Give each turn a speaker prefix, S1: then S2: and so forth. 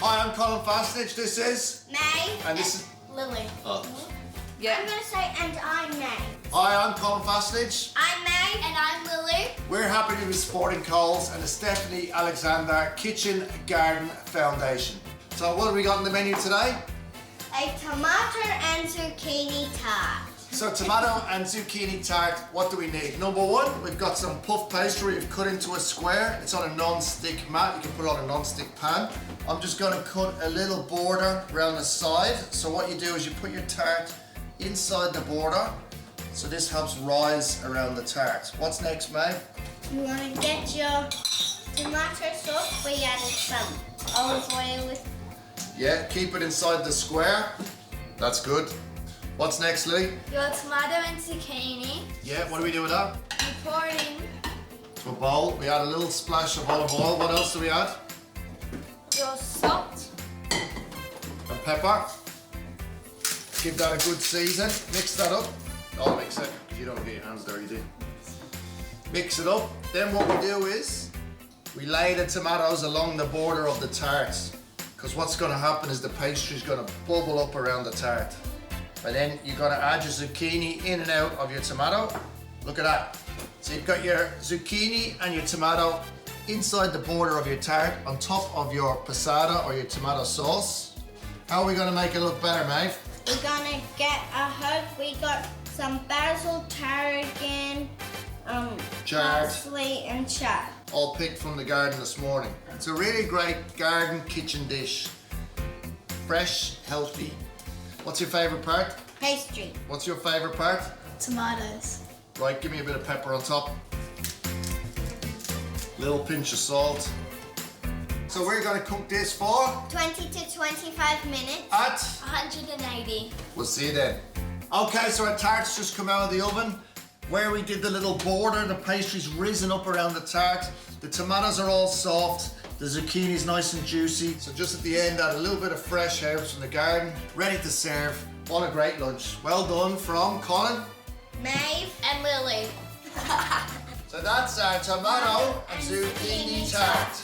S1: Hi, I'm Colin Fassnidge. This is
S2: May.
S1: and this is
S2: Lily.
S1: oh.
S2: Yeah. I'm gonna say, and I'm May.
S1: Hi, I'm Colin Fassnidge.
S2: I'm May. And I'm Lily.
S1: We're happy to be supporting Coles and the Stephanie Alexander Kitchen Garden Foundation. So what have we got on the menu today?
S2: A tomato and zucchini tart.
S1: So tomato and zucchini tart, what do we need? Number one, we've got some puff pastry we've cut into a square. It's on a non-stick mat. You can put it on a non-stick pan. I'm just gonna cut a little border around the side. So what you do is you put your tart inside the border. So this helps rise around the tart. What's next, May?
S2: You wanna get your tomato sauce. We added some olive oil with.
S1: Yeah, keep it inside the square. That's good. What's next, Lily?
S3: Your tomato and zucchini.
S1: Yeah, what do we do with that?
S3: You pour it in.
S1: To a bowl. We add a little splash of olive oil. What else do we add?
S3: Your salt.
S1: And pepper. Give that a good season. Mix that up. I'll mix it because you don't want to get your hands dirty, do you? Mix it up. Then what we do is we lay the tomatoes along the border of the tart, because what's going to happen is the pastry is going to bubble up around the tart. And then you're going to add your zucchini in and out of your tomato. Look at that. So you've got your zucchini and your tomato inside the border of your tart on top of your passata or your tomato sauce. How are we going to make it look better, Maeve?
S2: We're gonna get a hug. We got some basil, tarragon,
S1: Chard.
S2: parsley, and chard.
S1: All picked from the garden this morning. It's a really great garden kitchen dish. Fresh, healthy. What's your favourite part?
S2: Pastry.
S1: What's your favourite part?
S3: Tomatoes.
S1: Right, give me a bit of pepper on top. Little pinch of salt. So we're going to cook this for
S2: 20 to 25 minutes.
S1: at
S3: 180.
S1: We'll see you then. Okay, so our tart's just come out of the oven. Where we did the little border, the pastry's risen up around the tart. The tomatoes are all soft. The zucchini's nice and juicy. So just at the end, add a little bit of fresh herbs from the garden. Ready to serve. What a great lunch. Well done from Colin.
S2: Maeve.
S3: And Lily.
S1: So that's our tomato and zucchini tart.